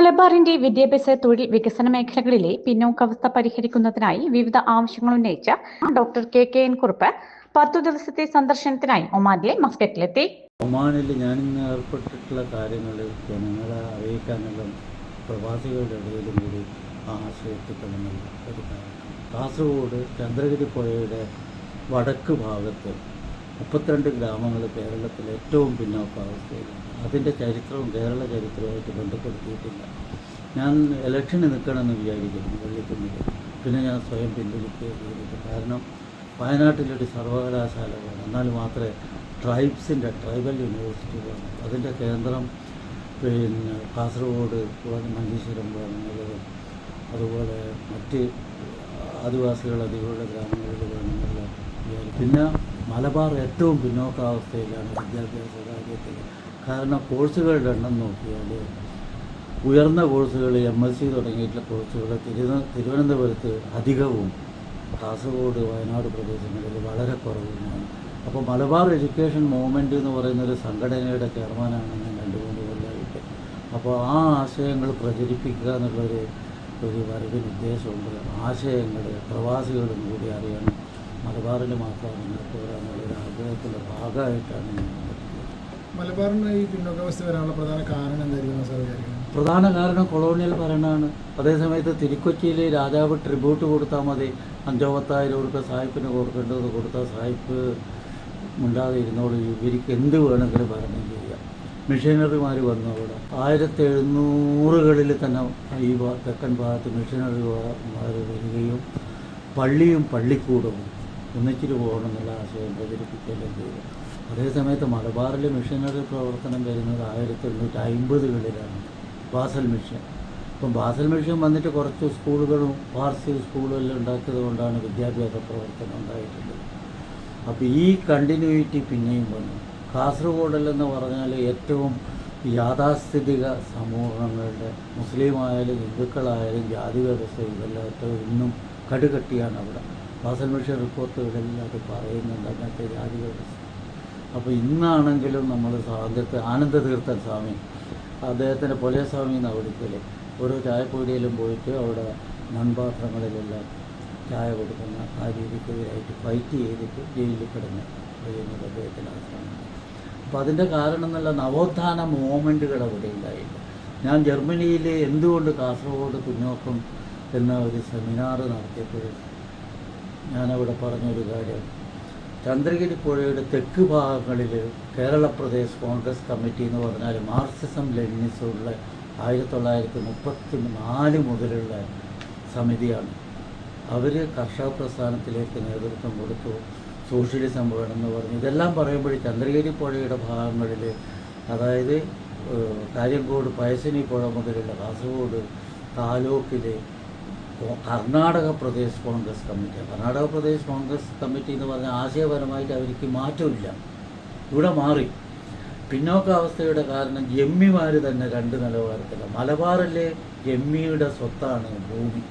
മലബാറിന്റെ വിദ്യാഭ്യാസ തൊഴിൽ വികസന മേഖലകളിലെ പിന്നോക്കാവസ്ഥ പരിഹരിക്കുന്നതിനായി വിവിധ ആവശ്യങ്ങൾ ഉന്നയിച്ച ഡോക്ടർ കെ.എൻ. കുറുപ്പ് 10 ദിവസത്തെ സന്ദർശനത്തിനായി ഒമാനിലെ മസ്കറ്റിലെത്തി. ഒമാനിൽ ഞാനിന്ന് ഏർപ്പെട്ടിട്ടുള്ള കാര്യങ്ങൾ ജനങ്ങളെ അറിയിക്കാനുള്ള പ്രവാസികളുടെ ഇടയിലും കൂടി ആശയത്തിപ്പെടുന്ന ഒരു കാര്യം. കാസർഗോഡ് ചന്ദ്രഗിരി പുഴയുടെ വടക്ക് ഭാഗത്ത് 32 ഗ്രാമങ്ങൾ കേരളത്തിലെ ഏറ്റവും പിന്നോക്കാവസ്ഥയിലാണ്. അതിൻ്റെ ചരിത്രവും കേരള ചരിത്രവുമായിട്ട് ബന്ധപ്പെടുത്തിയിട്ടില്ല. ഞാൻ ഇലക്ഷന് നിൽക്കണമെന്ന് വിചാരിക്കുന്നു വെള്ളിക്കുന്നിൽ. പിന്നെ ഞാൻ സ്വയം പിൻവലിക്കുകയും ചെയ്തിട്ട്. കാരണം വയനാട്ടിലൊരു സർവകലാശാല വേണം, എന്നാൽ മാത്രമേ ട്രൈബൽ യൂണിവേഴ്സിറ്റി വേണം. അതിൻ്റെ കേന്ദ്രം കാസർഗോഡ് മഞ്ചേശ്വരം വേണമെന്നുള്ളത്, അതുപോലെ മറ്റ് ആദിവാസികൾ അധികമുള്ള ഗ്രാമങ്ങളിൽ വേണമെന്നുള്ള വിചാരിക്കും. പിന്നെ മലബാർ ഏറ്റവും പിന്നോക്കാവസ്ഥയിലാണ് വിദ്യാഭ്യാസ കാര്യത്തിൽ. കാരണം കോഴ്സുകളുടെ എണ്ണം നോക്കിയാൽ ഉയർന്ന കോഴ്സുകൾ MSc തുടങ്ങിയിട്ടുള്ള കോഴ്സുകൾ തിരുവനന്തപുരത്ത് അധികവും കാസർഗോഡ് വയനാട് പ്രദേശങ്ങളിൽ വളരെ കുറവുമാണ്. അപ്പോൾ മലബാർ എഡ്യൂക്കേഷൻ മൂവ്മെൻറ്റ് എന്ന് പറയുന്നൊരു സംഘടനയുടെ ചെയർമാനാണ് ഞാൻ 2-3 കൊല്ലമായിട്ട്. അപ്പോൾ ആ ആശയങ്ങൾ പ്രചരിപ്പിക്കുക എന്നുള്ളൊരു വരവിന് ഉദ്ദേശമുണ്ട്. ആശയങ്ങൾ പ്രവാസികളും കൂടി അറിയണം. മലബാറിൽ മാത്രമാണ് മുന്നോട്ട് വരാനുള്ളൊരു ആഗ്രഹത്തിൻ്റെ ഭാഗമായിട്ടാണ് ഞാൻ മലബാറിന് ഈ പിന്നോക്കാവസ്ഥ വരാനുള്ള പ്രധാന കാരണം എന്തായിരിക്കും സാർ വിചാരിക്കുന്നത്? പ്രധാന കാരണം കൊളോണിയൽ ഭരണമാണ്. അതേസമയത്ത് തിരുക്കൊച്ചിയിൽ രാജാവ് ട്രിബ്യൂട്ട് കൊടുത്താൽ മതി, 5,000-10,000 രൂപ സാഹിബിന് കൊടുക്കേണ്ടത് കൊടുത്താൽ സാഹിബ് മുണ്ടാതെ ഇരുന്നോട് ഇവർക്ക് എന്ത് വേണമെങ്കിലും ഭരണം ചെയ്യാം. മിഷനറിമാർ വന്നു അവിടെ 1700-കളിൽ തന്നെ ഈ തെക്കൻ ഭാഗത്ത് മിഷനറിമാർ വരികയും പള്ളിയും പള്ളിക്കൂടവും ഒന്നിച്ചിട്ട് പോകണമെന്നുള്ള ആശയം പ്രചരിപ്പിക്കുകയും ചെയ്തു. അതേസമയത്ത് മലബാറിൽ മിഷനറി പ്രവർത്തനം വരുന്നത് 1850-കളിലാണ്, ബാസൽ മിഷൻ. ഇപ്പം ബാസൽ മിഷൻ വന്നിട്ട് കുറച്ച് സ്കൂളുകളും പാർസി സ്കൂളും എല്ലാം ഉണ്ടാക്കിയത് കൊണ്ടാണ് വിദ്യാഭ്യാസ പ്രവർത്തനം ഉണ്ടായിട്ടുള്ളത്. അപ്പോൾ ഈ കണ്ടിന്യൂയിറ്റി പിന്നെയും വന്നു. കാസർഗോഡിലെന്ന് പറഞ്ഞാൽ ഏറ്റവും യാഥാസ്ഥിതിക സമൂഹങ്ങളുടെ, മുസ്ലിമായാലും ഹിന്ദുക്കളായാലും ജാതി വ്യവസ്ഥ ഇതെല്ലാം ഏറ്റവും ഇന്നും കടുകട്ടിയാണ് അവിടെ. ബാസൽ മിഷൻ റിപ്പോർട്ടുകളെല്ലാം അത് പറയുന്നുണ്ട് അങ്ങനത്തെ ജാതി വ്യവസ്ഥ. അപ്പോൾ ഇന്നാണെങ്കിലും നമ്മൾ സ്വാതന്ത്ര്യത്തെ ആനന്ദതീർത്ഥൻ സ്വാമി, അദ്ദേഹത്തിൻ്റെ പൊലയ സ്വാമി എന്നാണ് വിളിക്കല്, ഓരോ ചായപ്പൊടിയിലും പോയിട്ട് അവിടെ മൺപാത്രങ്ങളിലെല്ലാം ചായ കൊടുക്കുന്ന ആ രീതിക്കെതിരായിട്ട് ഫൈറ്റ് ചെയ്തിട്ട് ജയിലിൽ കിടന്ന് കഴിയുന്നത് അദ്ദേഹത്തിൻ്റെ ആശ്രമം. അപ്പോൾ അതിൻ്റെ കാരണം എന്നുള്ള നവോത്ഥാന മൂവ്മെൻറ്റുകൾ അവിടെ ഉണ്ടായില്ല. ഞാൻ ജർമ്മനിയിൽ എന്തുകൊണ്ട് കാസർഗോഡ് പിന്നോക്കം എന്ന ഒരു സെമിനാർ നടത്തിയപ്പോൾ ഞാനവിടെ പറഞ്ഞൊരു കാര്യം, ചന്ദ്രഗിരി പുഴയുടെ തെക്ക് ഭാഗങ്ങളിൽ കേരള പ്രദേശ് കോൺഗ്രസ് കമ്മിറ്റി എന്ന് പറഞ്ഞാൽ മാർക്സിസം ലെനിനിസമുള്ള 1934 മുതലുള്ള സമിതിയാണ്. അവർ കർഷക പ്രസ്ഥാനത്തിലേക്ക് നേതൃത്വം കൊടുത്തു, സോഷ്യലിസം വേണമെന്ന് പറഞ്ഞു. ഇതെല്ലാം പറയുമ്പോൾ ചന്ദ്രഗിരി പുഴയുടെ ഭാഗങ്ങളിൽ, അതായത് കാര്യംകോട് പയസിനി പുഴ മുതലുള്ള കാസർഗോഡ് താലൂക്കിൽ കർണാടക പ്രദേശ് കോൺഗ്രസ് കമ്മിറ്റി. കർണാടക പ്രദേശ് കോൺഗ്രസ് കമ്മിറ്റി എന്ന് പറഞ്ഞാൽ ആശയപരമായിട്ട് അവർക്ക് മാറ്റമില്ല, ഇവിടെ മാറി. പിന്നോക്കാവസ്ഥയുടെ കാരണം ജമ്മിമാർ തന്നെ 2 നിലവാരത്തിലാണ്. മലബാറിലെ ജമ്മിയുടെ സ്വത്താണ് ഭൂമി.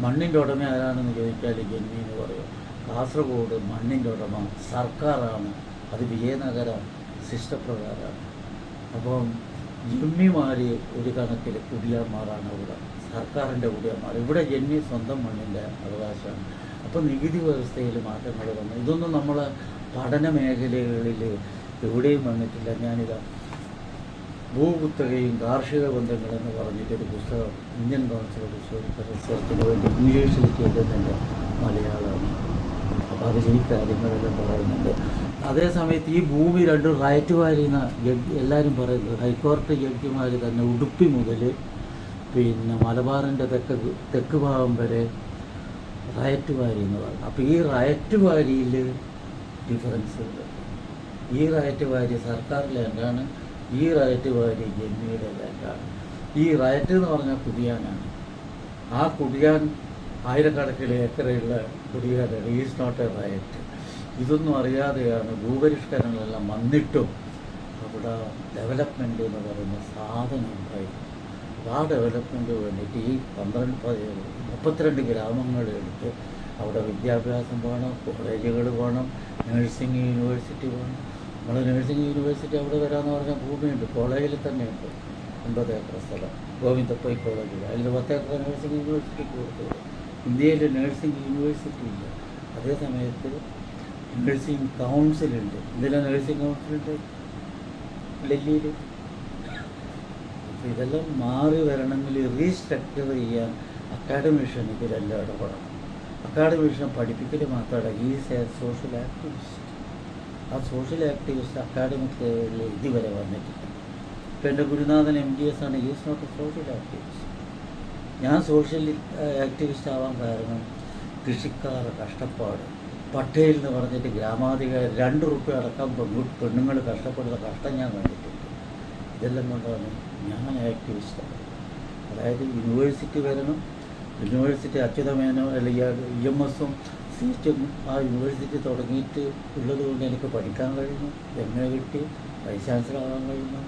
മണ്ണിൻ്റെ ഉടമ ആരാണെന്ന് ചോദിച്ചാൽ ജമ്മി എന്ന് പറയും. കാസർഗോഡ് മണ്ണിൻ്റെ ഉടമ സർക്കാരാണ്, അത് വിജയനഗര സിസ്റ്റപ്രകാരമാണ്. അപ്പം ജമ്മിമാർ ഒരു കണക്കിൽ കുടിയാന്മാരാണ് ഇവിടെ, സർക്കാരിൻ്റെ കുടിയാന്മാർ. ഇവിടെ ജന്മി സ്വന്തം മണ്ണിൻ്റെ അവകാശമാണ്. അപ്പോൾ നികുതി വ്യവസ്ഥയിൽ മാറ്റങ്ങൾ വന്നു. ഇതൊന്നും നമ്മളെ പഠന മേഖലകളിൽ എവിടെയും വന്നിട്ടില്ല. ഞാനിതാ ഭൂകുത്തകയും കാർഷിക ബന്ധങ്ങളെന്ന് പറഞ്ഞിട്ടൊരു പുസ്തകം ഇന്ത്യൻ കൗൺസിൽ ഓഫ് ഹിസ്റ്റോറിക്കൽ റിസർച്ചിന് വേണ്ടി ഇംഗ്ലീഷിൽ ചെയ്തതിൻ്റെ മലയാളമാണ്. അപ്പോൾ അതിൽ ഈ കാര്യങ്ങളെല്ലാം പറയുന്നുണ്ട്. അതേസമയത്ത് ഈ ഭൂമി 2 റൈറ്റ് വാരിയെന്ന എല്ലാവരും പറയുന്നത്, ഹൈക്കോടതി ജഡ്ജിമാർ തന്നെ ഉടുപ്പി മുതൽ പിന്നെ മലബാറിൻ്റെ തെക്ക് ഭാഗം വരെ റയറ്റ് വാരി എന്ന് പറഞ്ഞു. അപ്പോൾ ഈ റയറ്റ് വാരിയിൽ ഡിഫറൻസ് ഉണ്ട്. ഈ റയറ്റ് വാരി സർക്കാർ ലാൻഡാണ്, ഈ റയറ്റ് വാരി ജമ്മിയുടെ ലാൻഡാണ്. ഈ റയറ്റ് എന്ന് പറഞ്ഞാൽ കുടിയാനാണ്. ആ കുടിയാൻ ആയിരക്കണക്കിന് ഏക്കറുള്ള കുടിയാനാണ്. Is not a ryot. ഇതൊന്നും അറിയാതെയാണ് ഭൂപരിഷ്കരണങ്ങളെല്ലാം വന്നിട്ടും അവിടെ ഡെവലപ്മെൻറ്റ് എന്ന് പറയുന്ന സാധനം ഉണ്ടായി. ആ ഡെവലപ്മെൻറ്റ് വേണ്ടിയിട്ട് ഈ 32 ഗ്രാമങ്ങളെടുത്ത് അവിടെ വിദ്യാഭ്യാസം വേണം, കോളേജുകൾ വേണം, നഴ്സിംഗ് യൂണിവേഴ്സിറ്റി വേണം. നമ്മൾ നഴ്സിംഗ് യൂണിവേഴ്സിറ്റി അവിടെ വരാമെന്ന് പറഞ്ഞാൽ ഭൂമിയുണ്ട്, കോളേജിൽ തന്നെയുണ്ട്. 50 ഏക്കർ സ്ഥലം ഗോവിന്ദപ്പൈ കോളേജിൽ. അതിൽ 10 ഏക്കർ നഴ്സിംഗ് യൂണിവേഴ്സിറ്റിക്ക് കൊടുത്തത്. ഇന്ത്യയിൽ നഴ്സിംഗ് യൂണിവേഴ്സിറ്റി ഇല്ല. അതേ സമയത്ത് നഴ്സിംഗ് കൗൺസിലുണ്ട്. ഇതിലെ നഴ്സിംഗ് കൗൺസിലുണ്ട് ഡൽഹിയിൽ. അപ്പോൾ ഇതെല്ലാം മാറി വരണമെങ്കിൽ റീസ്ട്രക്ചർ ചെയ്യാൻ അക്കാഡമിഷൻ ഇതിലെല്ലാം ഇടപെടണം. അക്കാഡമിഷൻ പഠിപ്പിക്കൽ മാത്രമല്ല, ഈസ് എ സോഷ്യൽ ആക്ടിവിസ്റ്റ്. ആ സോഷ്യൽ ആക്ടിവിസ്റ്റ് അക്കാഡമിക്കിൽ ഇതുവരെ വന്നിട്ടില്ല. ഇപ്പോൾ എൻ്റെ ഗുരുനാഥൻ MGS ആണ്. Is not a social activist. ഞാൻ സോഷ്യൽ ആക്ടിവിസ്റ്റ് ആവാൻ കാരണം കൃഷിക്കാരുടെ കഷ്ടപ്പാട്, പട്ടേൽ എന്ന് പറഞ്ഞിട്ട് ഗ്രാമാധികാരി 2 റുപ്യ അടക്കം പെണ്ണുങ്ങൾ കഷ്ടപ്പെടുന്ന കഷ്ടം ഞാൻ കണ്ടിട്ടുണ്ട്. ഇതെല്ലാം കൊണ്ടാണ് ഞാൻ ആക്ടിവിസ്റ്റാണ്. അതായത് യൂണിവേഴ്സിറ്റി വരണം, യൂണിവേഴ്സിറ്റി അച്യുതമേനോ അല്ലെങ്കിൽ EMSഉം സീറ്റും ആ യൂണിവേഴ്സിറ്റി തുടങ്ങിയിട്ട് ഉള്ളത് കൊണ്ട് എനിക്ക് പഠിക്കാൻ കഴിഞ്ഞു, MA കിട്ടി, വൈസ് ചാൻസലർ ആവാൻ കഴിഞ്ഞു.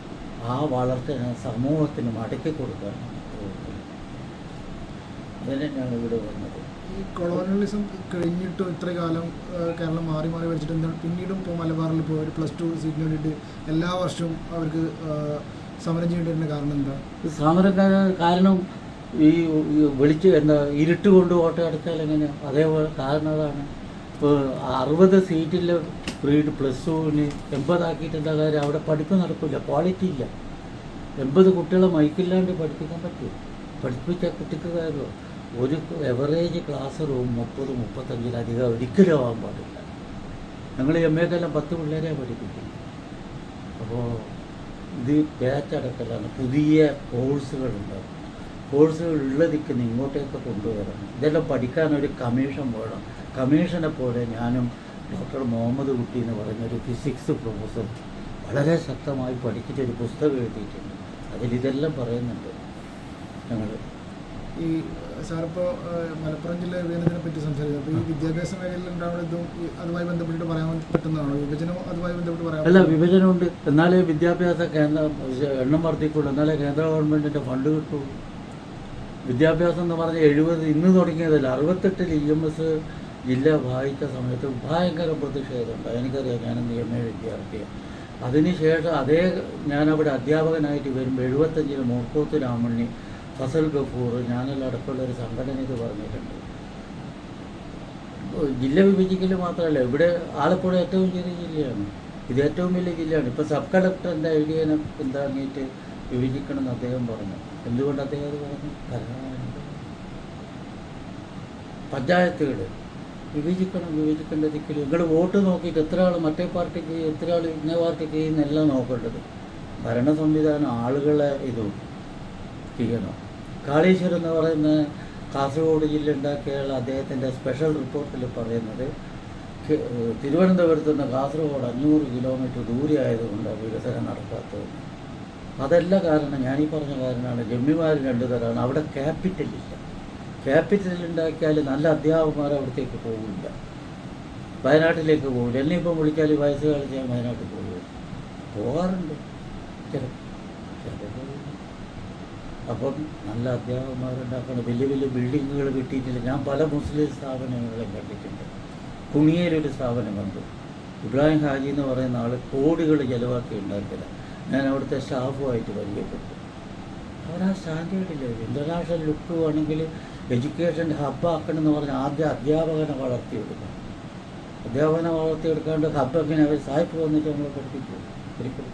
ആ വളർച്ച ഞാൻ സമൂഹത്തിന് മടക്കി കൊടുക്കാനാണ് അതിനാണ് ഇവിടെ വന്നത്. ഈ കൊളോണിയലിസം കഴിഞ്ഞിട്ടും ഇത്ര കാലം കേരളം മാറി മാറി വരച്ചിട്ട് എന്താണ് പിന്നീടും ഇപ്പോൾ മലബാറിൽ ഇപ്പോൾ ഒരു +2 സീറ്റിന് വേണ്ടിയിട്ട് എല്ലാ വർഷവും അവർക്ക് സമരം ചെയ്യേണ്ടതിൻ്റെ കാരണം എന്താ? സമരം കാരണം ഈ ഇരുട്ട് കൊണ്ട് വോട്ട് അടച്ചാൽ എങ്ങനെയാണ്? അതേപോലെ കാരണം അതാണ്. ഇപ്പോൾ 60 സീറ്റിൽ +2-ന് 80 ആക്കിയിട്ടെന്താ കാര്യം? അവിടെ പഠിപ്പ് നടക്കില്ല, ക്വാളിറ്റി ഇല്ല. 80 കുട്ടികളെ മൈക്കില്ലാണ്ട് പഠിപ്പിക്കാൻ പറ്റുമോ? പഠിപ്പിച്ച കുട്ടിക്ക് കാര്യമോ? ഒരു എവറേജ് ക്ലാസ് റൂം 30-35 ഒരിക്കലും ആവാൻ പാടില്ല. ഞങ്ങൾ MAക്കെല്ലാം 10 പിള്ളേരെ പഠിപ്പിക്കുന്നു. അപ്പോൾ ഇത് ബാച്ചടക്കലാണ്. പുതിയ കോഴ്സുകളുണ്ടാകും. കോഴ്സുകൾ ഉള്ളതിക്കുന്ന ഇങ്ങോട്ടേക്ക് കൊണ്ടുവരണം. ഇതെല്ലാം പഠിക്കാൻ ഒരു കമ്മീഷൻ വേണം. കമ്മീഷനെ പോലെ ഞാനും ഡോക്ടർ മുഹമ്മദ് കുട്ടി എന്ന് പറഞ്ഞൊരു ഫിസിക്സ് പ്രൊഫസർ വളരെ ശക്തമായി പഠിച്ചിട്ടൊരു പുസ്തകം എഴുതിയിട്ടുണ്ട്. അതിലിതെല്ലാം പറയുന്നുണ്ട് ഞങ്ങൾ. ഈ സാറിപ്പോൾ മലപ്പുറം ജില്ല വിഭജനത്തിനെ പറ്റി സംസാരിക്കുന്നത്, അപ്പോൾ ഈ വിദ്യാഭ്യാസ മേഖലയിൽ ഉണ്ടാവുന്നതും അതുമായി ബന്ധപ്പെട്ട് പറയാൻ പറ്റുന്നതാണോ? വിഭജനവും അതുമായി ബന്ധപ്പെട്ട് പറയാൻ? അല്ല, വിഭജനമുണ്ട്. എന്നാലേ വിദ്യാഭ്യാസ എണ്ണം വർദ്ധിക്കുള്ളൂ, എന്നാലേ കേന്ദ്ര ഗവൺമെൻറ്റിൻ്റെ ഫണ്ട് കിട്ടുള്ളൂ. വിദ്യാഭ്യാസം എന്ന് പറഞ്ഞാൽ 70 ഇന്ന് തുടങ്ങിയതല്ല, 68-ൽ EMS ജില്ല വായിച്ച സമയത്ത് ഭയങ്കര പ്രതിഷേധമുണ്ട്. എനിക്കറിയാം, ഞാനന്ന് MA വിദ്യാർത്ഥിയാണ്. അതിനുശേഷം ഞാനവിടെ അധ്യാപകനായിട്ട് വരുമ്പോൾ 75-ൽ മൂർക്കോത്ത് രാമണ്ണി, ഫസൽ ഗഫൂർ, ഞാനെല്ലാം അടക്കമുള്ള ഒരു സംഘടന ഇത് പറഞ്ഞിട്ടുണ്ട്. ജില്ല വിഭജിക്കൽ മാത്രമല്ല, ഇവിടെ ആലപ്പുഴ ഏറ്റവും ചെറിയ ജില്ലയാണ്, ഇത് ഏറ്റവും വലിയ ജില്ലയാണ്. ഇപ്പോൾ സബ് കളക്ടറിൻ്റെ ഐഡിയനെ എന്താങ്ങിയിട്ട് വിഭജിക്കണമെന്ന് അദ്ദേഹം പറഞ്ഞു. എന്തുകൊണ്ട് അദ്ദേഹം അത് പറഞ്ഞു? പഞ്ചായത്തുകൾ വിഭജിക്കേണ്ട ദിക്കിൽ നിങ്ങൾ വോട്ട് നോക്കിയിട്ട് എത്ര ആൾ മറ്റേ പാർട്ടിക്ക്, എത്ര ആൾ ഇന്ന പാർട്ടിക്ക് എന്നെല്ലാം നോക്കേണ്ടത്. ഭരണ സംവിധാനം ആളുകളെ ഇത് ചെയ്യണം. കാളീശ്വരം എന്ന് പറയുന്ന കാസർഗോഡ് ജില്ല ഉണ്ടാക്കിയ അദ്ദേഹത്തിൻ്റെ സ്പെഷ്യൽ റിപ്പോർട്ടിൽ പറയുന്നത് തിരുവനന്തപുരത്ത് നിന്ന് കാസർഗോഡ് 500 കിലോമീറ്റർ ദൂരെ ആയതുകൊണ്ടാണ് വികസനം നടക്കാത്തത്. അതല്ല കാരണം, ഞാനീ പറഞ്ഞ കാരണമാണ്. ജമ്മിമാർ 2 തരമാണ്. അവിടെ ക്യാപിറ്റലില്ല. ക്യാപിറ്റൽ ഉണ്ടാക്കിയാൽ നല്ല അധ്യാപകന്മാർ അവിടത്തേക്ക് പോകില്ല, വയനാട്ടിലേക്ക് പോകില്ല. എന്നെ ഇപ്പം വിളിച്ചാൽ വയസ്സ് കാലത്ത് ഞാൻ വയനാട്ടിൽ പോകാറുണ്ട് ചിലപ്പോൾ. അപ്പം നല്ല അധ്യാപകന്മാരുണ്ടാക്കണം. വലിയ വലിയ ബിൽഡിങ്ങുകൾ കിട്ടിയിട്ടില്ല. ഞാൻ പല മുസ്ലിം സ്ഥാപനങ്ങളും കണ്ടിട്ടുണ്ട്. കുണിയേലൊരു സ്ഥാപനം കണ്ടു. ഇബ്രാഹിം ഹാജി എന്ന് പറയുന്ന ആൾ കോടികൾ ചിലവാക്കി ഉണ്ടാക്കില്ല. ഞാൻ അവിടുത്തെ സ്റ്റാഫുമായിട്ട് പരിചയപ്പെട്ടു. അവരാ സ്റ്റാൻഡേർഡില്ല. ഇൻ്റർനാഷണൽ ലുക്ക് വേണമെങ്കിൽ എഡ്യൂക്കേഷൻ ഹബ്ബാക്കണം എന്ന് പറഞ്ഞാൽ ആദ്യം അധ്യാപകനെ വളർത്തിയെടുക്കണം. അധ്യാപകനെ വളർത്തിയെടുക്കാണ്ട് ഹബ്ബ് എങ്ങനെ അവർ സായിപ്പ് വന്നിട്ട് നമ്മളെ പഠിപ്പിക്കും? ഒരിക്കലും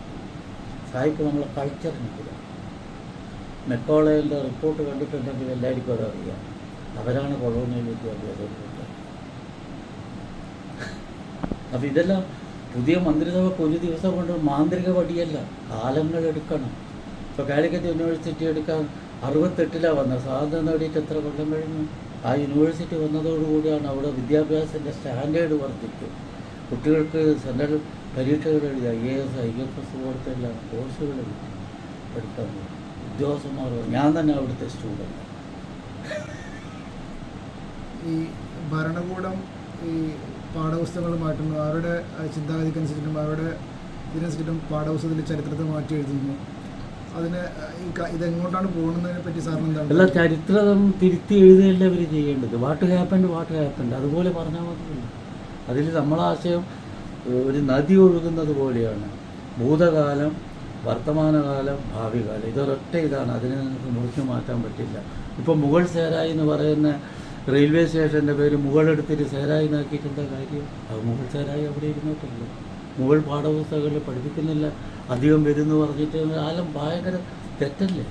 സായിപ്പ് നമ്മളെ കൾച്ചറിനില്ല. മെക്കോളേൻ്റെ റിപ്പോർട്ട് കണ്ടിട്ടുണ്ടെങ്കിൽ എല്ലാവർക്കും അതറിയാം. അവരാണ് കൊളോണിയൽ വിദ്യാഭ്യാസം. അപ്പോൾ ഇതെല്ലാം പുതിയ മന്ത്രിസഭയ്ക്ക് ഒരു ദിവസം കൊണ്ട് മാന്ത്രിക പടിയല്ല, കാലങ്ങളെടുക്കണം. ഇപ്പോൾ കാലിക്കറ്റ് യൂണിവേഴ്സിറ്റി എടുക്കാൻ 68-ലാണ് വന്നത്. സ്വാതന്ത്ര്യം നേടിയിട്ട് എത്ര കൊല്ലം കഴിഞ്ഞു? ആ യൂണിവേഴ്സിറ്റി വന്നതോടുകൂടിയാണ് അവിടെ വിദ്യാഭ്യാസത്തിൻ്റെ സ്റ്റാൻഡേർഡ് വർദ്ധിക്കും. കുട്ടികൾക്ക് സെൻട്രൽ പരീക്ഷകൾ എഴുതി IAS IFS പോലത്തെ എല്ലാ കോഴ്സുകൾ പഠിക്കാൻ പോകും. ഉദ്യോഗസ്ഥന്മാർ ഞാൻ തന്നെ അവിടുത്തെ സ്റ്റുഡൻറ്റ്. ഈ ഭരണകൂടം ഈ പാഠപുസ്തകങ്ങൾ മാറ്റുന്നു, അവരുടെ ചിന്താഗതിക്കനുസരിച്ചിട്ടും അവരുടെ ഇതിനനുസരിച്ചിട്ടും പാഠപുസ്തകത്തിൽ ചരിത്രത്തെ മാറ്റി എഴുതുന്നു. അതിന് ഇതെങ്ങോട്ടാണ് പോകുന്നതിനെ പറ്റി സാറിന് എന്താണ്? അല്ല, ചരിത്രം തിരുത്തി എഴുതുകയല്ല അവർ ചെയ്യേണ്ടത്. വാട്ട് ഹാപ്പൻഡ് അതുപോലെ പറഞ്ഞാൽ മതിയല്ലോ. അതിൽ നമ്മളാശയം ഒരു നദി ഒഴുകുന്നത് പോലെയാണ്. ഭൂതകാലം, വർത്തമാനകാലം ഭാവി കാലം ഇതൊരൊറ്റ ഇതാണ്, അതിനെ നമുക്ക് മുറിച്ചു മാറ്റാൻ പറ്റില്ല. ഇപ്പോൾ മുഗൾ സേരായി എന്ന് പറയുന്ന റെയിൽവേ സ്റ്റേഷൻ്റെ പേര് മുഗളെടുത്തിട്ട് സേരായി എന്നാക്കിയിട്ടെന്താ കാര്യം? അത് മുഗൾ സേരായി അവിടെ ഇരുന്നിട്ടില്ല. മുഗൾ പാഠപുസ്തകങ്ങളിൽ പഠിപ്പിക്കുന്നില്ല, അധികം വരുമെന്ന് പറഞ്ഞിട്ട് കാലം ഭയങ്കര തെറ്റല്ലേ?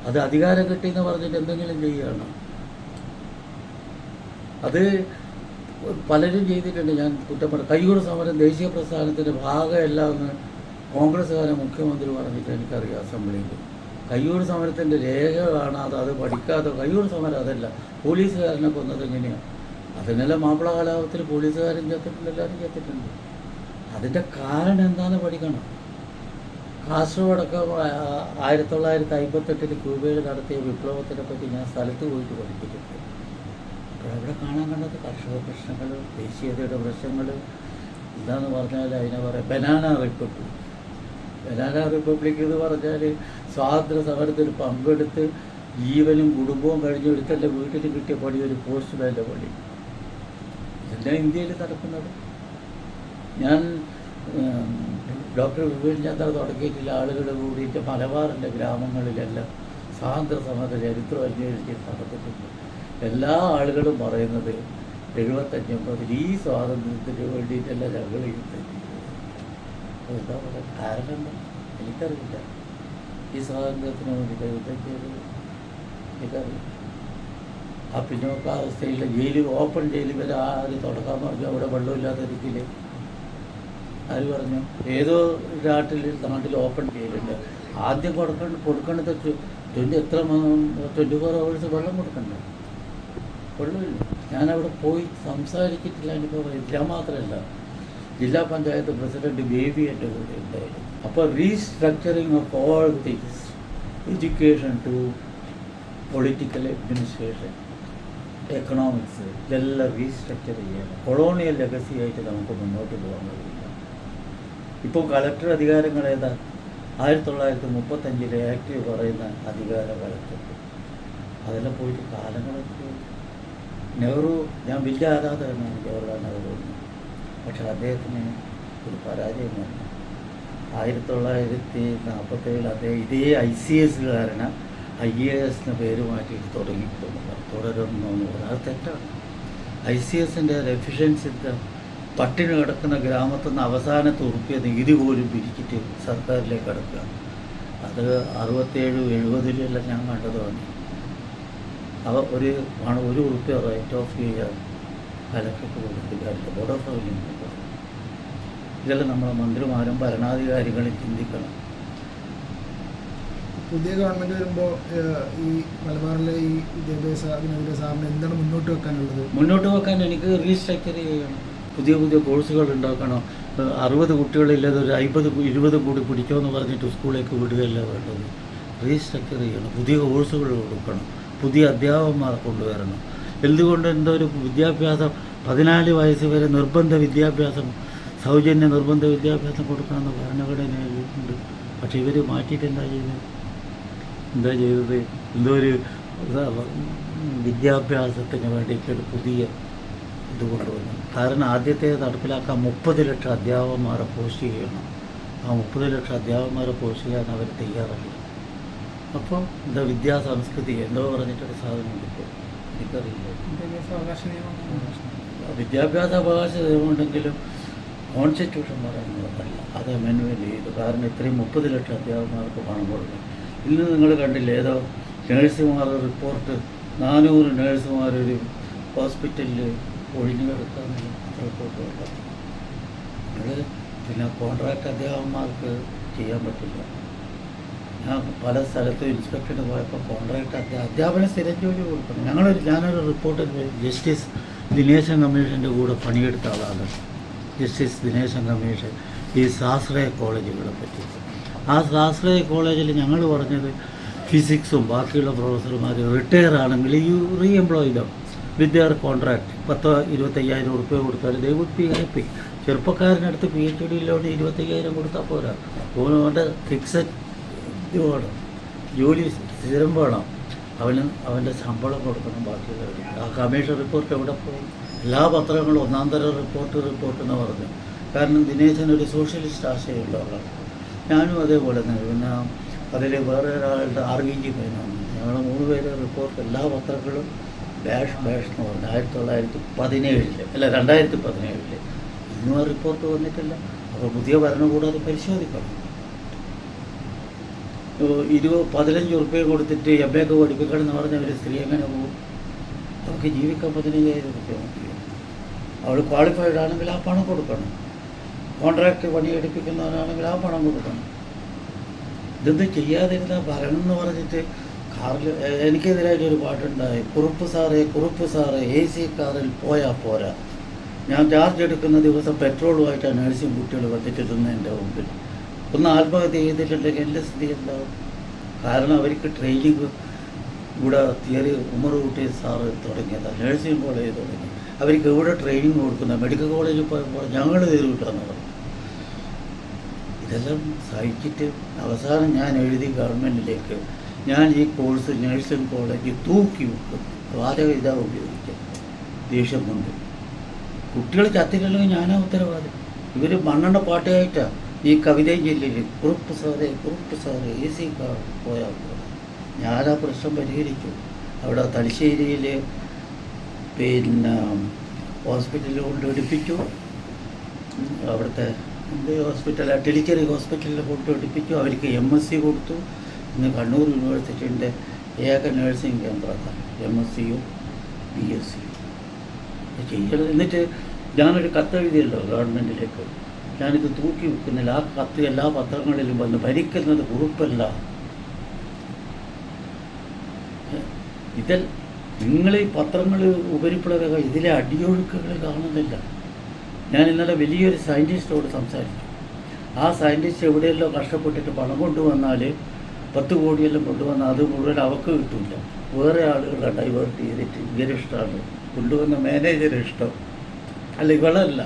അത് അധികാരം കിട്ടിയെന്ന് പറഞ്ഞിട്ട് എന്തെങ്കിലും ചെയ്യുകയാണ്. അത് പലരും ചെയ്തിട്ടുണ്ട്, ഞാൻ കുറ്റപ്പെടും. കയ്യൂർ സമരം ദേശീയ പ്രസ്ഥാനത്തിൻ്റെ ഭാഗമല്ല എന്ന് കോൺഗ്രസ്സുകാരെ മുഖ്യമന്ത്രി പറഞ്ഞിട്ട് എനിക്കറിയാം അസംബ്ലിയിൽ. കയ്യൂർ സമരത്തിൻ്റെ രേഖ കാണാതെ അത് പഠിക്കാതെ കയ്യൂർ സമരം അതല്ല, പോലീസുകാരനെ കൊന്നത് എങ്ങനെയാണ്? അതിനെല്ലാം മാപ്പിള കലാപത്തിൽ പോലീസുകാരും ചത്തിട്ടുണ്ട്, എല്ലാവരും ചത്തിട്ടുണ്ട്. അതിൻ്റെ കാരണം എന്താണെന്ന് പഠിക്കണം. കാസർഗോഡൊക്കെ 1958 ക്യൂബയിൽ നടത്തിയ വിപ്ലവത്തിനെ പറ്റി ഞാൻ സ്ഥലത്ത് പോയിട്ട് പഠിപ്പിച്ചിട്ടുണ്ട്. അപ്പോൾ അവിടെ കാണാൻ കണ്ടത് കർഷക പ്രശ്നങ്ങൾ, ദേശീയതയുടെ പ്രശ്നങ്ങൾ, എന്താണെന്ന് പറഞ്ഞാൽ അതിനെ പറയാം ബനാന റിപ്പബ്ലിക്. ബനാന റിപ്പബ്ലിക് എന്ന് പറഞ്ഞാൽ സ്വാതന്ത്ര്യ സമരത്തിൽ പങ്കെടുത്ത് ജീവനും കുടുംബവും കഴിഞ്ഞെടുത്തല്ല വീട്ടിൽ കിട്ടിയ പണി ഒരു പോസ്റ്റ്മാൻ്റെ പണി. ഇതെല്ലാം ഇന്ത്യയിൽ നടക്കുന്നത്. ഞാൻ ഡോക്ടർ വിപിൻ ചന്ദ്ര തുടങ്ങിയിട്ടുള്ള ആളുകൾ കൂടിയിട്ട് മലബാറിൻ്റെ ഗ്രാമങ്ങളിലെല്ലാം സ്വാതന്ത്ര്യ സമര ചരിത്രം അന്വേഷിച്ച് നടത്തിയിട്ടുണ്ട്. എല്ലാ ആളുകളും പറയുന്നത് 75-80 ഈ സ്വാതന്ത്ര്യത്തിന് വേണ്ടിയിട്ടല്ല ഞങ്ങൾ യുദ്ധം. എന്താ പറയുക, കാരണം എന്താ എനിക്കറിയില്ല. ഈ സ്വാതന്ത്ര്യത്തിന് വേണ്ടിയിട്ട് യുദ്ധം ചെയ്തത് എനിക്കറിയില്ല. ആ പിന്നോക്കാവസ്ഥയിൽ ജയിലിൽ, ഓപ്പൺ ജയിലിൽ വരെ ആര് തുടക്കാൻ പറഞ്ഞു? അവിടെ വെള്ളമില്ലാതിരിക്കില്ലേ? ആര് പറഞ്ഞു? ഏതോ നാട്ടിൽ ഓപ്പൺ ജയിലുണ്ട്. ആദ്യം കൊടുക്കേണ്ടത് 24 hours വെള്ളം കൊടുക്കണ്ടേ? വെള്ളമില്ല. ഞാനവിടെ പോയി സംസാരിച്ചിട്ടില്ല, അനുഭവം ഇല്ല. മാത്രമല്ല ജില്ലാ പഞ്ചായത്ത് പ്രസിഡന്റ് ബേബി എൻ്റെ കൂടെ ഉണ്ടായിരുന്നു. അപ്പോൾ restructuring of all things, education to political administration, economics, ഇതെല്ലാം റീസ്ട്രക്ചർ ചെയ്യണം. കൊളോണിയൽ ലെഗസി ആയിട്ട് നമുക്ക് മുന്നോട്ട് പോകാൻ കഴിയില്ല. ഇപ്പോൾ കളക്ടർ അധികാരങ്ങൾ ഏതാ? 1935 ആക്ട് പറയുന്ന അധികാര കളക്ടർ. അതെല്ലാം പോയിട്ട് കാലങ്ങളൊക്കെ. നെഹ്റു, ഞാൻ വലിയ ആരാധകനാണ് ജവഹർലാൽ നെഹ്റുവിന്. പക്ഷെ അദ്ദേഹത്തിന് ഒരു പരാജയം വന്നു. 1947 അദ്ദേഹം ഇതേ ICS-കാരനെ IAS പേര് മാറ്റിയിട്ട് തുടരുന്നു. അത് തെറ്റാണ്. ICS-ൻ്റെ എഫിഷ്യൻസി പട്ടിണി കിടക്കുന്ന ഗ്രാമത്തിൽ നിന്ന് അവസാനത്തെ ഉറുപ്പിയ നികുതി പോലും പിരിച്ചിട്ട് സർക്കാരിലേക്ക് കിടക്കുക. അത് 67-70 ഞാൻ കണ്ടതാണ്. ഒരു ഉറുപ്പിയ റൈറ്റ് ഓഫ് ചെയ്യാൻ കലക്ടർക്ക് കൊടുത്തില്ല. Board of revenue. ഇതെല്ലാം നമ്മളെ മന്ത്രിമാരും ഭരണാധികാരികളും ചിന്തിക്കണം. പുതിയ ഗവൺമെൻറ് വരുമ്പോൾ ഈ മലബാറിലെ ഈ വിദ്യാഭ്യാസ അതിനെതിരെ സാറിന് എന്താണ് മുന്നോട്ട് വെക്കാനുള്ളത്? മുന്നോട്ട് വെക്കാൻ എനിക്ക് റീസ്ട്രക്ചർ ചെയ്യണം. പുതിയ കോഴ്സുകൾ ഉണ്ടാക്കണം. 60 കുട്ടികളില്ലത് ഒരു 50-20 കൂടി പിടിക്കുമെന്ന് പറഞ്ഞിട്ട് സ്കൂളിലേക്ക് വിടുകയല്ല വേണ്ടത്. റീസ്ട്രക്ചർ ചെയ്യണം. പുതിയ കോഴ്സുകൾ കൊടുക്കണം. പുതിയ അധ്യാപകന്മാരെ കൊണ്ടുവരണം. എന്തുകൊണ്ട് ഒരു വിദ്യാഭ്യാസം 14 വയസ്സ് വരെ നിർബന്ധ വിദ്യാഭ്യാസം, സൗജന്യ നിർബന്ധ വിദ്യാഭ്യാസം കൊടുക്കണമെന്ന് ഭരണഘടനയുണ്ട്. പക്ഷേ ഇവർ മാറ്റിയിട്ട് എന്താ ചെയ്തത്? ഒരു വിദ്യാഭ്യാസത്തിന് വേണ്ടിയിട്ട് പുതിയ ഇത് കൊണ്ടുവന്നു. കാരണം ആദ്യത്തെ നടപ്പിലാക്കാൻ 30 ലക്ഷം അധ്യാപകന്മാരെ പോസ്റ്റ് ചെയ്യണം. ആ 30 ലക്ഷം അധ്യാപകന്മാരെ പോസ്റ്റ് ചെയ്യാൻ അവർ തയ്യാറല്ല. അപ്പോൾ വിദ്യാസംസ്കൃതി എന്തോ പറഞ്ഞിട്ടൊരു സാധനം കിട്ടും. എനിക്കറിയില്ല. വിദ്യാഭ്യാസ അവകാശ നിയമമുണ്ടെങ്കിലും കോൺസ്റ്റിറ്റ്യൂഷൻ പറയുന്നതല്ല. അത് അമെൻമെൻറ്റ് ചെയ്തു. കാരണം ഇത്രയും 30 ലക്ഷം അധ്യാപകന്മാർക്ക് പണം കൊടുക്കണം. ഇന്ന് നിങ്ങൾ കണ്ടില്ലേ, ഏതോ നേഴ്സുമാർ റിപ്പോർട്ട് 400 നേഴ്സുമാർ ഒരു ഹോസ്പിറ്റലിൽ ഒഴിഞ്ഞു കിടക്കാമെന്ന് റിപ്പോർട്ട് വേണ്ട. അത് പിന്നെ കോൺട്രാക്ട് അധ്യാപകന്മാർക്ക് ചെയ്യാൻ പറ്റില്ല. ഞാൻ പല സ്ഥലത്തും ഇൻസ്പെക്ഷന് പോയപ്പോൾ കോൺട്രാക്ട് അധ്യാപന സ്ഥിരം ജോലി കൊടുക്കണം. ഞാനൊരു റിപ്പോർട്ട് ജസ്റ്റിസ് ദിനേശൻ കമ്മീഷൻ്റെ കൂടെ പണിയെടുത്ത ആളാണ്. ജസ്റ്റിസ് ദിനേശൻ കമ്മീഷൻ ഈ സ്വാശ്രയ കോളേജുകളെ പറ്റി. ആ സ്വാശ്രയ കോളേജിൽ ഞങ്ങൾ പറഞ്ഞത് ഫിസിക്സും ബാക്കിയുള്ള പ്രൊഫസർമാർ റിട്ടയർ ആണെങ്കിൽ re employ them with their contract. 10-25,000 ഉറുപ്പിക കൊടുത്താൽ ദേ വുഡ് ബി ഹാപ്പി. ചെറുപ്പക്കാരനടുത്ത് PhD ലോൺ 25,000 കൊടുത്താൽ പോരാ. ഓൻ്റെ ഫിക്സഡ് ഇത് വേണം, ജോലി സ്ഥിരം വേണം. അവൻ്റെ ശമ്പളം കൊടുക്കണം. ബാക്കിയുള്ളവർ ആ കമ്മീഷൻ റിപ്പോർട്ട് എവിടെ പോകും? എല്ലാ പത്രങ്ങളും 1ാം തരം റിപ്പോർട്ട് എന്ന് പറഞ്ഞു. കാരണം ദിനേശൻ ഒരു സോഷ്യലിസ്റ്റ് ആശയമുള്ള ആളാണ്. ഞാനും അതേപോലെ തന്നെ. പിന്നെ അതിൽ വേറെ ഒരാളുടെ RVG പൈനാണ്. ഞങ്ങൾ 3 പേര് റിപ്പോർട്ട് എല്ലാ പത്രങ്ങളും ബാഷ് എന്ന് പറഞ്ഞു 1917 അല്ല 2017 ഇന്നും ആ റിപ്പോർട്ട് വന്നിട്ടില്ല. അപ്പോൾ പുതിയ ഭരണകൂടം അത് പരിശോധിക്കണം. 15 ഉറുപ്പ്യ കൊടുത്തിട്ട് MA ഒക്കെ പഠിപ്പിക്കണം എന്ന് പറഞ്ഞ ഒരു സ്ത്രീ എങ്ങനെ പോകും? അവർക്ക് ജീവിക്കാൻ 15,000 ഉറുപ്പ്യ മതി. അവൾ ക്വാളിഫൈഡ് ആണെങ്കിൽ ആ പണം കൊടുക്കണം. കോൺട്രാക്ട് പണിയെടുപ്പിക്കുന്നവരാണെങ്കിൽ ആ പണം കൊടുക്കണം. ഇതൊന്നും ചെയ്യാതിരുന്ന ഭരണം എന്ന് പറഞ്ഞിട്ട് കാറിൽ എനിക്കെതിരായിട്ടൊരു പാട്ടുണ്ടായി, കുറുപ്പ് സാറേ AC കാറിൽ പോയാൽ പോരാ. ഞാൻ ചാർജ് എടുക്കുന്ന ദിവസം പെട്രോളുമായിട്ടാണ് നഴ്സിംഗ് കുട്ടികൾ വന്നിട്ടിരുന്നത് എൻ്റെ മുമ്പിൽ. ഒന്ന് ആത്മഹത്യ ചെയ്തിട്ടുണ്ടെങ്കിൽ എൻ്റെ സ്ഥിതി എന്താവും? കാരണം അവർക്ക് ട്രെയിനിങ് ഇവിടെ തിയറി ഉമറുകുട്ടി സാറ് തുടങ്ങിയതാണ്, നഴ്സിംഗ് കോളേജ് തുടങ്ങി. അവർക്ക് എവിടെ ട്രെയിനിങ് കൊടുക്കുന്ന മെഡിക്കൽ കോളേജിൽ പോയപ്പോൾ ഞങ്ങൾ ചെയ്തുവിട്ടാന്ന് പറഞ്ഞു. ഇതെല്ലാം സഹിച്ചിട്ട് അവസാനം ഞാൻ എഴുതി ഗവൺമെൻറ്റിലേക്ക്, ഞാൻ ഈ കോഴ്സ് നഴ്സിംഗ് കോളേജ് തൂക്കി വെക്കും, വാചക ഇതാ ഉപയോഗിക്കുക ദേഷ്യം കൊണ്ട്. കുട്ടികൾ ചത്തിട്ടുണ്ടെങ്കിൽ ഞാനാ ഉത്തരവാദി. ഇവർ മണ്ണെണ്ണ പാട്ടയായിട്ടാണ് ഈ കവിതയും ജില്ലയിൽ കുറുപ്പ് സാറേ AC കാർ പോയാൽ പോലെ. ഞാനാ പ്രശ്നം പരിഹരിച്ചു. അവിടെ തലശ്ശേരിയിൽ പിന്നെ ഹോസ്പിറ്റലിൽ കൊണ്ട് എടുപ്പിച്ചു. അവിടുത്തെ ഹോസ്പിറ്റലാണ് ടെലിക്കറി ഹോസ്പിറ്റലിൽ കൊണ്ട് എടുപ്പിച്ചു. അവർക്ക് MSc കൊടുത്തു. ഇന്ന് കണ്ണൂർ യൂണിവേഴ്സിറ്റിൻ്റെ ഏക നഴ്സിംഗ് കേന്ദ്രമാണ് MScയും BScയും ചെയ്യണം. എന്നിട്ട് ഞാനൊരു കത്തെഴുതിയല്ലോ ഗവൺമെൻറ്റിലേക്ക്, ഞാനിത് തൂക്കി വെക്കുന്നില്ല. ആ കത്ത് എല്ലാ പത്രങ്ങളിലും വന്ന് ഭരിക്കുന്നത് കുറുപ്പല്ല. ഇതിൽ നിങ്ങൾ ഈ പത്രങ്ങൾ ഉപരിപ്ലവക ഇതിലെ അടിയൊഴുക്കുകൾ കാണുന്നില്ല. ഞാൻ ഇന്നലെ വലിയൊരു സയൻറ്റിസ്റ്റോട് സംസാരിച്ചു. ആ സയൻറ്റിസ്റ്റ് എവിടെയല്ലോ കഷ്ടപ്പെട്ടിട്ട് പണം കൊണ്ടുവന്നാൽ 10 കോടിയെല്ലാം കൊണ്ടുവന്നാൽ അത് മുഴുവൻ അവർക്ക് കിട്ടില്ല. വേറെ ആളുകളെ ഡൈവേർട്ട് ചെയ്തിട്ട് ഇങ്ങനെ ഇഷ്ടമാണ് കൊണ്ടുവന്ന മാനേജർ ഇഷ്ടം അല്ല, ഇവളല്ല.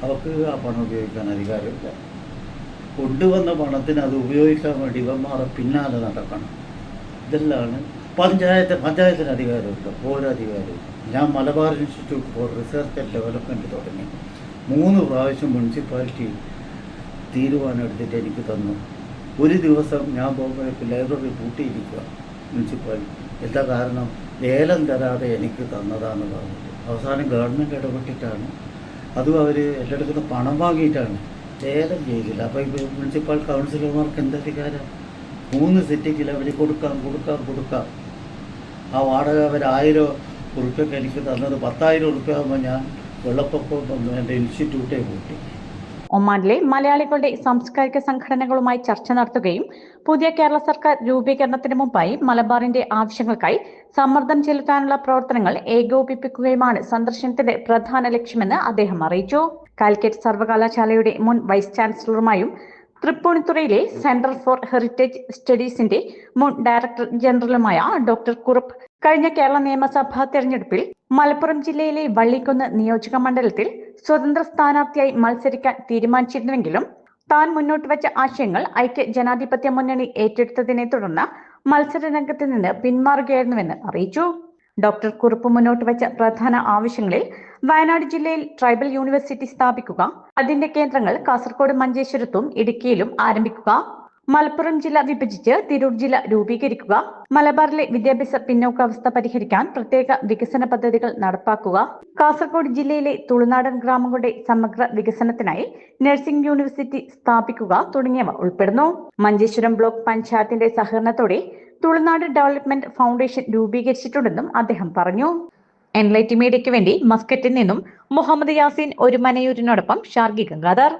അവർക്ക് ആ പണം ഉപയോഗിക്കാൻ അധികാരമില്ല. കൊണ്ടുവന്ന പണത്തിന് അത് ഉപയോഗിക്കാൻ വേണ്ടി ഇവന്മാരെ പിന്നാലെ നടക്കണം. ഇതെല്ലാം പഞ്ചായത്തിന് അധികാരമില്ല, ഓരോ അധികാരവും. ഞാൻ Malabar institute for research and development തുടങ്ങി 3 പ്രാവശ്യം മുനിസിപ്പാലിറ്റി തീരുമാനം എടുത്തിട്ട് എനിക്ക് തന്നു. ഒരു ദിവസം ഞാൻ പോകുമ്പോഴേക്ക് ലൈബ്രറി പൂട്ടിയിരിക്കുക മുനിസിപ്പാലിറ്റി. എന്താ കാരണം? ലേലം തരാതെ എനിക്ക് തന്നതാണെന്ന് പറഞ്ഞിട്ട്. അവസാനം ഗവൺമെൻറ് ഇടപെട്ടിട്ടാണ്, അതും അവർ എല്ലായിടത്തും പണം വാങ്ങിയിട്ടാണ്, ലേലം ചെയ്തില്ല. അപ്പോൾ ഇപ്പോൾ മുനിസിപ്പൽ കൗൺസിലർമാർക്ക് എന്തധികാരം? 3 സിറ്റിക്കിൽ അവർ കൊടുക്കാം. ആ വാടക അവർ 1000 ഉറുപ്പ്യൊക്കെ എനിക്ക് തന്നത് 10,000 ഉറുപ്പ്യ ആകുമ്പോൾ ഞാൻ വെള്ളപ്പൊക്കം എൻ്റെ ഇൻസ്റ്റിറ്റ്യൂട്ടേ കൂട്ടി. ഒമാനിലെ മലയാളികളുടെ സാംസ്കാരിക സംഘടനകളുമായി ചർച്ച നടത്തുകയും പുതിയ കേരള സർക്കാർ രൂപീകരണത്തിന് മുമ്പായി മലബാറിന്റെ ആവശ്യങ്ങൾക്കായി സമ്മർദ്ദം ചെലുത്താനുള്ള പ്രവർത്തനങ്ങൾ ഏകോപിപ്പിക്കുകയുമാണ് സന്ദർശനത്തിന്റെ പ്രധാന ലക്ഷ്യമെന്ന് അദ്ദേഹം അറിയിച്ചു. കാലിക്കറ്റ് സർവകലാശാലയുടെ മുൻ വൈസ് ചാൻസലറുമായും തൃപ്പൂണിത്തുറയിലെ സെന്റർ ഫോർ ഹെറിറ്റേജ് സ്റ്റഡീസിന്റെ മുൻ ഡയറക്ടർ ജനറലുമായ ഡോക്ടർ കുറുപ്പ് കഴിഞ്ഞ കേരള നിയമസഭാ തെരഞ്ഞെടുപ്പിൽ മലപ്പുറം ജില്ലയിലെ വള്ളിക്കുന്ന് നിയോജക മണ്ഡലത്തിൽ സ്വതന്ത്ര സ്ഥാനാർത്ഥിയായി മത്സരിക്കാൻ തീരുമാനിച്ചിരുന്നുവെങ്കിലും താൻ മുന്നോട്ട് വെച്ച ആശയങ്ങൾ ഐക്യ ജനാധിപത്യ മുന്നണി ഏറ്റെടുത്തതിനെ തുടർന്ന് മത്സര രംഗത്ത് നിന്ന് പിന്മാറുകയായിരുന്നുവെന്ന് അറിയിച്ചു. ഡോക്ടർ കുറുപ്പ് മുന്നോട്ട് വെച്ച പ്രധാന ആവശ്യങ്ങളിൽ വയനാട് ജില്ലയിൽ ട്രൈബൽ യൂണിവേഴ്സിറ്റി സ്ഥാപിക്കുക, അതിന്റെ കേന്ദ്രങ്ങൾ കാസർഗോഡ് മഞ്ചേശ്വരത്തും ഇടുക്കിയിലും ആരംഭിക്കുക, മലപ്പുറം ജില്ല വിഭജിച്ച് തിരൂർ ജില്ല രൂപീകരിക്കുക, മലബാറിലെ വിദ്യാഭ്യാസ പിന്നോക്കാവസ്ഥ പരിഹരിക്കാൻ പ്രത്യേക വികസന പദ്ധതികൾ നടപ്പാക്കുക, കാസർഗോഡ് ജില്ലയിലെ തുളുനാടൻ ഗ്രാമങ്ങളുടെ സമഗ്ര വികസനത്തിനായി നഴ്സിംഗ് യൂണിവേഴ്സിറ്റി സ്ഥാപിക്കുക തുടങ്ങിയവ ഉൾപ്പെടുന്നു. മഞ്ചേശ്വരം ബ്ലോക്ക് പഞ്ചായത്തിന്റെ സഹകരണത്തോടെ തുളുനാട് ഡെവലപ്മെന്റ് ഫൗണ്ടേഷൻ രൂപീകരിച്ചിട്ടുണ്ടെന്നും അദ്ദേഹം പറഞ്ഞു. എൻലൈറ്റ് മീഡിയയ്ക്ക് വേണ്ടി മസ്കറ്റിൽ നിന്നും മുഹമ്മദ് യാസീൻ ഒരുമനയൂരിനോടൊപ്പം ഷാർഗി ഗംഗാധർ.